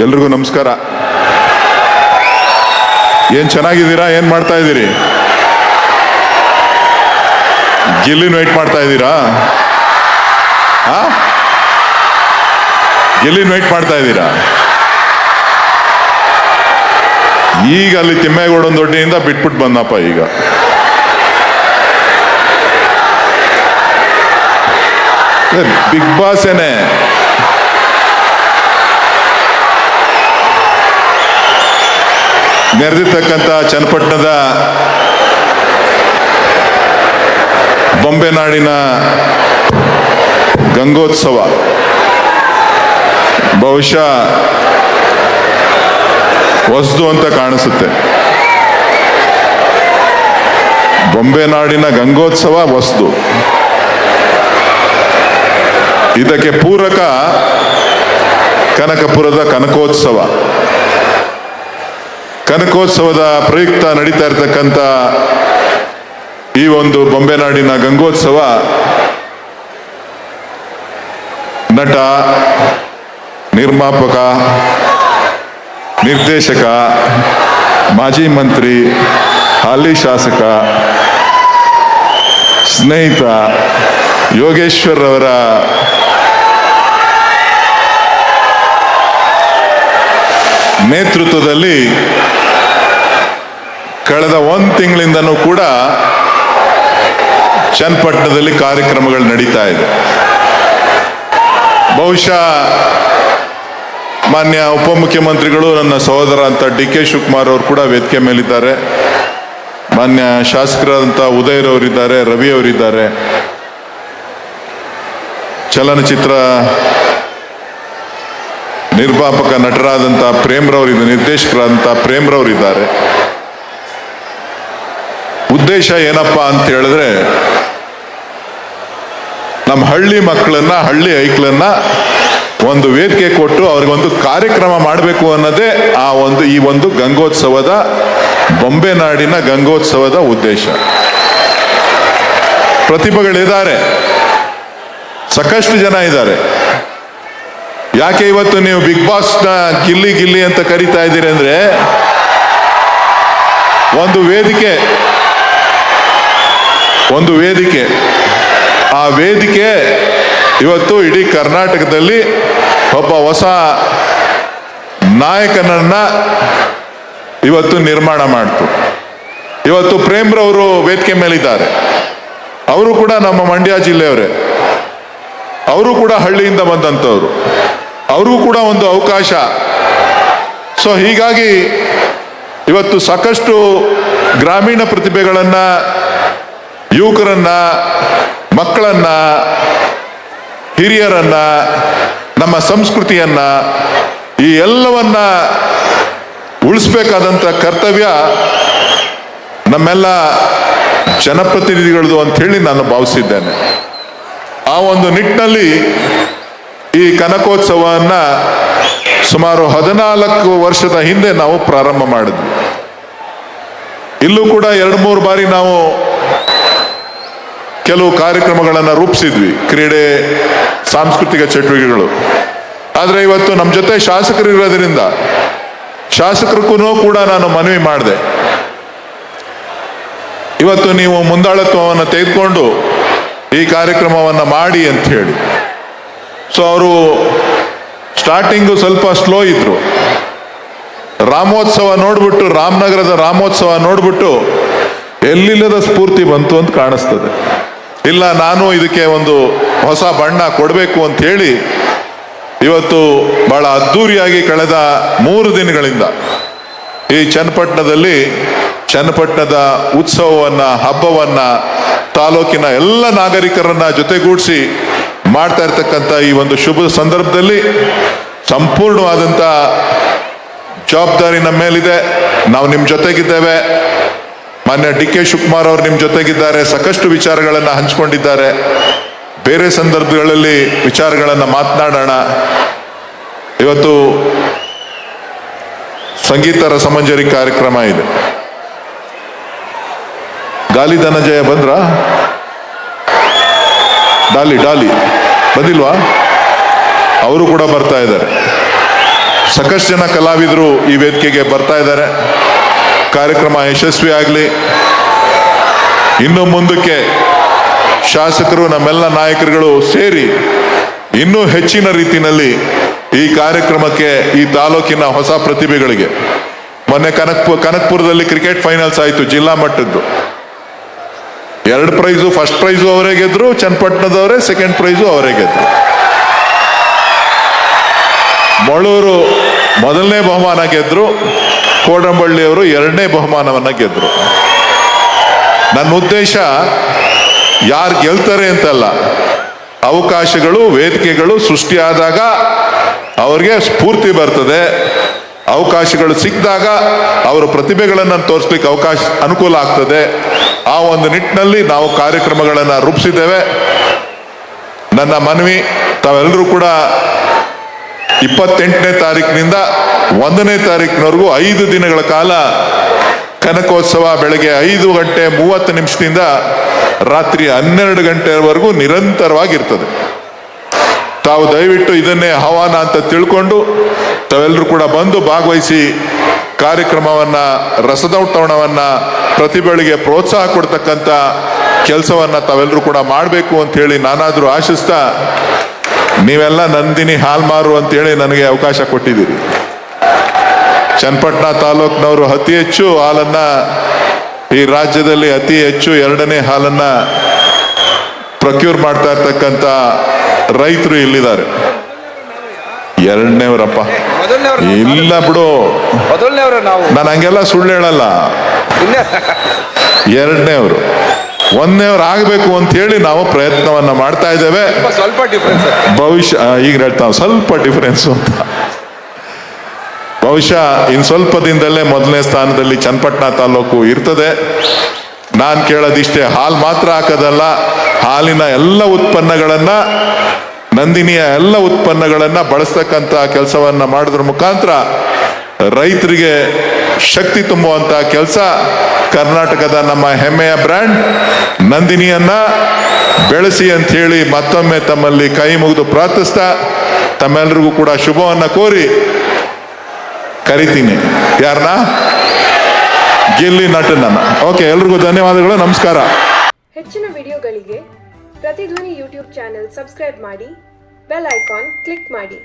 ಎಲ್ರಿಗೂ ನಮಸ್ಕಾರ. ಏನ್ ಚೆನ್ನಾಗಿದ್ದೀರಾ? ಏನ್ ಮಾಡ್ತಾ ಇದ್ದೀರಿ? ಗಿಲ್ಲಿನ ವೇಟ್ ಮಾಡ್ತಾ ಇದ್ದೀರಾ? ಗಿಲ್ಲಿನ ವೇಟ್ ಮಾಡ್ತಾ ಇದ್ದೀರಾ? ಈಗ ಅಲ್ಲಿ ತಿಮ್ಮೇಗೌಡನ ದೊಡ್ಡಿಯಿಂದ ಬಿಟ್ಬಿಟ್ಟು ಬಂದಪ್ಪ. ಈಗ ಬಿಗ್ ಬಾಸ್ ಏನೇ ನೆರೆದಿರ್ತಕ್ಕಂಥ ಚನ್ನಪಟ್ಟಣದ ಬೊಂಬೆನಾಡಿನ ಗಂಗೋತ್ಸವ ಬಹುಶಃ ಹೊಸದು ಅಂತ ಕಾಣಿಸುತ್ತೆ. ಬೊಂಬೆನಾಡಿನ ಗಂಗೋತ್ಸವ ಹೊಸದು. ಇದಕ್ಕೆ ಪೂರಕ ಕನಕಪುರದ ಕನಕೋತ್ಸವ. ಕನಕೋತ್ಸವದ ಪ್ರಯುಕ್ತ ನಡೀತಾ ಇರತಕ್ಕಂಥ ಈ ಒಂದು ಬೊಂಬೆನಾಡಿನ ಗಂಗೋತ್ಸವ ನಟ, ನಿರ್ಮಾಪಕ, ನಿರ್ದೇಶಕ, ಮಾಜಿ ಮಂತ್ರಿ, ಹಾಲಿ ಶಾಸಕ, ಸ್ನೇಹಿತ ಯೋಗೇಶ್ವರ್ ಅವರ ನೇತೃತ್ವದಲ್ಲಿ ಕಳೆದ ಒಂದು ತಿಂಗಳಿಂದನೂ ಕೂಡ ಚನ್ನಪಟ್ಟಣದಲ್ಲಿ ಕಾರ್ಯಕ್ರಮಗಳು ನಡೀತಾ ಇದೆ. ಬಹುಶಃ ಮಾನ್ಯ ಉಪಮುಖ್ಯಮಂತ್ರಿಗಳು, ನನ್ನ ಸಹೋದರ ಅಂತ ಡಿ.ಕೆ. ಶಿವಕುಮಾರ್ ಅವರು ಕೂಡ ವೇದಿಕೆ ಮೇಲಿದ್ದಾರೆ. ಮಾನ್ಯ ಶಾಸಕರಾದಂಥ ಉದಯರವರಿದ್ದಾರೆ, ರವಿ ಅವರಿದ್ದಾರೆ. ಚಲನಚಿತ್ರ ನಿರ್ಮಾಪಕ ನಟರಾದಂಥ ಪ್ರೇಮ್ರವರಿದ್ದಾರೆ, ನಿರ್ದೇಶಕರಾದಂಥ ಪ್ರೇಮ್ರವರಿದ್ದಾರೆ. ಉದ್ದೇಶ ಏನಪ್ಪ ಅಂತ ಹೇಳಿದ್ರೆ, ನಮ್ಮ ಹಳ್ಳಿ ಮಕ್ಕಳನ್ನ, ಹಳ್ಳಿ ಐಕ್ಳನ್ನ ಒಂದು ವೇದಿಕೆ ಕೊಟ್ಟು ಅವ್ರಿಗೊಂದು ಕಾರ್ಯಕ್ರಮ ಮಾಡಬೇಕು ಅನ್ನೋದೇ ಈ ಒಂದು ಗಂಗೋತ್ಸವದ, ಬೊಂಬೆನಾಡಿನ ಗಂಗೋತ್ಸವದ ಉದ್ದೇಶ. ಪ್ರತಿಭೆಗಳಿದ್ದಾರೆ, ಸಾಕಷ್ಟು ಜನ ಇದ್ದಾರೆ. ಯಾಕೆ ಇವತ್ತು ನೀವು ಬಿಗ್ ಬಾಸ್ನ ಗಿಲ್ಲಿ ಗಿಲ್ಲಿ ಅಂತ ಕರೀತಾ ಇದ್ದೀರಿ ಅಂದ್ರೆ, ಒಂದು ವೇದಿಕೆ ಆ ವೇದಿಕೆ ಇವತ್ತು ಇಡೀ ಕರ್ನಾಟಕದಲ್ಲಿ ಒಬ್ಬ ಹೊಸ ನಾಯಕನನ್ನ ಇವತ್ತು ನಿರ್ಮಾಣ ಮಾಡ್ತು. ಇವತ್ತು ಪ್ರೇಮ್ರವರು ವೇದಿಕೆ ಮೇಲಿದ್ದಾರೆ. ಅವರು ಕೂಡ ನಮ್ಮ ಮಂಡ್ಯ ಜಿಲ್ಲೆಯವರೇ, ಅವರು ಕೂಡ ಹಳ್ಳಿಯಿಂದ ಬಂದಂಥವ್ರು, ಅವ್ರಿಗೂ ಕೂಡ ಒಂದು ಅವಕಾಶ. ಸೊ ಹೀಗಾಗಿ ಇವತ್ತು ಸಾಕಷ್ಟು ಗ್ರಾಮೀಣ ಪ್ರತಿಭೆಗಳನ್ನ, ಯುವಕರನ್ನ, ಮಕ್ಕಳನ್ನ, ಹಿರಿಯರನ್ನ, ನಮ್ಮ ಸಂಸ್ಕೃತಿಯನ್ನ, ಈ ಎಲ್ಲವನ್ನ ಉಳಿಸ್ಬೇಕಾದಂಥ ಕರ್ತವ್ಯ ನಮ್ಮೆಲ್ಲ ಜನಪ್ರತಿನಿಧಿಗಳದು ಅಂತ ಹೇಳಿ ನಾನು ಭಾವಿಸಿದ್ದೇನೆ. ಆ ಒಂದು ನಿಟ್ಟಿನಲ್ಲಿ ಈ ಕನಕೋತ್ಸವನ್ನ ಸುಮಾರು 14 ವರ್ಷದ ಹಿಂದೆ ನಾವು ಪ್ರಾರಂಭ ಮಾಡಿದ್ವಿ. ಇಲ್ಲೂ ಕೂಡ 2-3 ಬಾರಿ ನಾವು ಕೆಲವು ಕಾರ್ಯಕ್ರಮಗಳನ್ನು ರೂಪಿಸಿದ್ವಿ, ಕ್ರೀಡೆ, ಸಾಂಸ್ಕೃತಿಕ ಚಟುವಟಿಕೆಗಳು. ಆದರೆ ಇವತ್ತು ನಮ್ಮ ಜೊತೆ ಶಾಸಕರು ಇರೋದ್ರಿಂದ ಶಾಸಕರಿಗೂ ಕೂಡ ನಾನು ಮನವಿ ಮಾಡಿದೆ, ಇವತ್ತು ನೀವು ಮುಂದಾಳತ್ವವನ್ನು ತೆಗೆದುಕೊಂಡು ಈ ಕಾರ್ಯಕ್ರಮವನ್ನು ಮಾಡಿ ಅಂತ ಹೇಳಿ. ಸೊ ಅವರು ಸ್ಟಾರ್ಟಿಂಗು ಸ್ವಲ್ಪ ಸ್ಲೋ ಇದ್ರು. ರಾಮೋತ್ಸವ ನೋಡ್ಬಿಟ್ಟು, ರಾಮನಗರದ ರಾಮೋತ್ಸವ ನೋಡ್ಬಿಟ್ಟು ಎಲ್ಲಿಲ್ಲದ ಸ್ಫೂರ್ತಿ ಬಂತು ಅಂತ ಕಾಣಿಸ್ತದೆ. ಇಲ್ಲ, ನಾನು ಇದಕ್ಕೆ ಒಂದು ಹೊಸ ಬಣ್ಣ ಕೊಡಬೇಕು ಅಂತ ಹೇಳಿ ಇವತ್ತು ಬಹಳ ಅದ್ಧೂರಿಯಾಗಿ ಕಳೆದ 3 ದಿನಗಳಿಂದ ಈ ಚನ್ನಪಟ್ಟಣದ ಉತ್ಸವವನ್ನ, ಹಬ್ಬವನ್ನ ತಾಲೂಕಿನ ಎಲ್ಲ ನಾಗರಿಕರನ್ನ ಜೊತೆಗೂಡಿಸಿ ಮಾಡ್ತಾ ಇರ್ತಕ್ಕಂಥ ಈ ಒಂದು ಶುಭ ಸಂದರ್ಭದಲ್ಲಿ ಸಂಪೂರ್ಣವಾದಂಥ ಜವಾಬ್ದಾರಿ ನಮ್ಮ ಮೇಲಿದೆ. ನಾವು ನಿಮ್ಮ ಜೊತೆಗಿದ್ದೇವೆ. ಮಾನ್ಯ ಡಿ.ಕೆ. ಶಿವಕುಮಾರ್ ಅವರು ನಿಮ್ಮ ಜೊತೆಗಿದ್ದಾರೆ, ಸಾಕಷ್ಟು ವಿಚಾರಗಳನ್ನು ಹಂಚಿಕೊಂಡಿದ್ದಾರೆ. ಬೇರೆ ಸಂದರ್ಭಗಳಲ್ಲಿ ವಿಚಾರಗಳನ್ನು ಮಾತನಾಡೋಣ. ಇವತ್ತು ಸಂಗೀತ ರಸಮಂಜರಿ ಕಾರ್ಯಕ್ರಮ ಇದೆ. ಗಾಲಿ ಧನಂಜಯ ಬಂದ್ರ? ಡಾಲಿ ಬಂದಿಲ್ವಾ? ಅವರು ಕೂಡ ಬರ್ತಾ ಇದ್ದಾರೆ. ಸಾಕಷ್ಟು ಜನ ಕಲಾವಿದರು ಈ ವೇದಿಕೆಗೆ ಬರ್ತಾ ಇದ್ದಾರೆ. ಕಾರ್ಯಕ್ರಮ ಯಶಸ್ವಿ ಆಗಲಿ. ಇನ್ನು ಮುಂದಕ್ಕೆ ಶಾಸಕರು, ನಮ್ಮೆಲ್ಲ ನಾಯಕರುಗಳು ಸೇರಿ ಇನ್ನೂ ಹೆಚ್ಚಿನ ರೀತಿಯಲ್ಲಿ ಈ ಕಾರ್ಯಕ್ರಮಕ್ಕೆ, ಈ ತಾಲೂಕಿನ ಹೊಸ ಪ್ರತಿಭೆಗಳಿಗೆ, ಮೊನ್ನೆ ಕನಕಪುರದಲ್ಲಿ ಕ್ರಿಕೆಟ್ ಫೈನಲ್ಸ್ ಆಯಿತು ಜಿಲ್ಲಾ ಮಟ್ಟದ್ದು. 2 ಪ್ರೈಸು, ಫಸ್ಟ್ ಪ್ರೈಸು ಅವರೇ ಗೆದ್ರು, ಚನ್ನಪಟ್ಟಣದವರೇ ಸೆಕೆಂಡ್ ಪ್ರೈಸು ಅವರೇ ಗೆದ್ರು. ಮಳೂರು ಮೊದಲನೇ ಬಹುಮಾನ ಗೆದ್ರು, ಕೋಡಂಬಳ್ಳಿಯವರು 2ನೇ ಬಹುಮಾನವನ್ನ ಗೆದ್ರು. ನನ್ನ ಉದ್ದೇಶ ಯಾರು ಗೆಲ್ತಾರೆ ಅಂತಲ್ಲ, ಅವಕಾಶಗಳು, ವೇದಿಕೆಗಳು ಸೃಷ್ಟಿಯಾದಾಗ ಅವ್ರಿಗೆ ಸ್ಫೂರ್ತಿ ಬರ್ತದೆ. ಅವಕಾಶಗಳು ಸಿಕ್ಕಿದಾಗ ಅವರ ಪ್ರತಿಭೆಗಳನ್ನು ತೋರಿಸ್ಲಿಕ್ಕೆ ಅನುಕೂಲ ಆಗ್ತದೆ. ಆ ಒಂದು ನಿಟ್ಟಿನಲ್ಲಿ ನಾವು ಕಾರ್ಯಕ್ರಮಗಳನ್ನು ರೂಪಿಸಿದ್ದೇವೆ. ನನ್ನ ಮನವಿ, ತಾವೆಲ್ಲರೂ ಕೂಡ 28ನೇ ತಾರೀಕಿನಿಂದ 1ನೇ ತಾರೀಕಿನವರೆಗೂ 5 ದಿನಗಳ ಕಾಲ ಕನಕೋತ್ಸವ ಬೆಳಗ್ಗೆ 5:30 ರಾತ್ರಿ 12 ಗಂಟೆವರೆಗೂ ನಿರಂತರವಾಗಿರ್ತದೆ. ತಾವು ದಯವಿಟ್ಟು ಇದನ್ನೇ ಆಹ್ವಾನ ಅಂತ ತಿಳ್ಕೊಂಡು ತಾವೆಲ್ಲರೂ ಕೂಡ ಬಂದು ಭಾಗವಹಿಸಿ ಕಾರ್ಯಕ್ರಮವನ್ನ, ರಸದೌತಣವನ್ನ, ಪ್ರತಿಭೆಗಳಿಗೆ ಪ್ರೋತ್ಸಾಹ ಕೊಡ್ತಕ್ಕಂಥ ಕೆಲಸವನ್ನ ತಾವೆಲ್ಲರೂ ಕೂಡ ಮಾಡಬೇಕು ಅಂತ ಹೇಳಿ ನಾನಾದ್ರೂ ಆಶಿಸ್ತಾ, ನೀವೆಲ್ಲ ನಂದಿನಿ ಹಾಲ್ಮಾರು ಅಂತೇಳಿ ನನಗೆ ಅವಕಾಶ ಕೊಟ್ಟಿದ್ದೀರಿ. ಚನ್ನಪಟ್ಟಣ ತಾಲೂಕಿನವರು ಅತಿ ಹೆಚ್ಚು ಹಾಲನ್ನ, ಈ ರಾಜ್ಯದಲ್ಲಿ ಅತಿ ಹೆಚ್ಚು 2ನೇ ಹಾಲನ್ನ ಪ್ರೊಕ್ಯೂರ್ ಮಾಡ್ತಾ ಇರ್ತಕ್ಕಂಥ ರೈತರು ಇಲ್ಲಿದ್ದಾರೆ. 2ನೇವರಪ್ಪ ಇಲ್ಲ ಬಿಡು, ನಾನು ಹಂಗೆಲ್ಲ ಸುಳ್ಳು ಹೇಳಲ್ಲ. 2ನೇವರು 1ನೇವ್ರು ಆಗಬೇಕು ಅಂತ ಹೇಳಿ ನಾವು ಪ್ರಯತ್ನವನ್ನ ಮಾಡ್ತಾ ಇದ್ದೇವೆ. ಸ್ವಲ್ಪ ಡಿಫರೆನ್ಸ್ ಭವಿಷ್ಯ ಈಗ ಹೇಳ್ತಾವೆ ಸ್ವಲ್ಪ ಡಿಫರೆನ್ಸ್ ಅಂತ. ಬಹುಶಃ ಇನ್ನು ಸ್ವಲ್ಪ ದಿನದಲ್ಲೇ 1ನೇ ಸ್ಥಾನದಲ್ಲಿ ಚನ್ನಪಟ್ಟಣ ತಾಲೂಕು ಇರ್ತದೆ. ನಾನು ಕೇಳೋದಿಷ್ಟೇ, ಹಾಲು ಮಾತ್ರ ಹಾಕೋದಲ್ಲ, ಹಾಲಿನ ಎಲ್ಲ ಉತ್ಪನ್ನಗಳನ್ನ, ನಂದಿನಿಯ ಎಲ್ಲ ಉತ್ಪನ್ನಗಳನ್ನ ಬಳಸ್ತಕ್ಕಂಥ ಕೆಲಸವನ್ನ ಮಾಡೋದ್ರ ಮುಖಾಂತರ ರೈತರಿಗೆ ಶಕ್ತಿ ತುಂಬುವಂತ ಕೆಲಸ, ಕರ್ನಾಟಕದ ನಮ್ಮ ಹೆಮ್ಮೆಯ ಬ್ರ್ಯಾಂಡ್ ನಂದಿನಿಯನ್ನ ಬೆಳೆಸಿ ಅಂತ ಹೇಳಿ ಮತ್ತೊಮ್ಮೆ ತಮ್ಮಲ್ಲಿ ಕೈ ಮುಗಿದು ಪ್ರಾರ್ಥಿಸ್ತಾ, ತಮ್ಮೆಲ್ಲರಿಗೂ ಕೂಡ ಶುಭವನ್ನ ಕೋರಿ ಕರಿತೀನಿ. ಯಾರನ್ನ? ಗಿಲ್ಲಿ ನಟನನ್ನ. ಓಕೆ, ಎಲ್ರಿಗೂ ಧನ್ಯವಾದಗಳು, ನಮಸ್ಕಾರ. ಹೆಚ್ಚಿನ ವಿಡಿಯೋಗಳಿಗೆ ಪ್ರತಿಧ್ವನಿ ಯೂಟ್ಯೂಬ್ ಚಾನೆಲ್ ಸಬ್ಸ್ಕ್ರೈಬ್ ಮಾಡಿ, ಬೆಲ್ ಐಕಾನ್ ಕ್ಲಿಕ್ ಮಾಡಿ.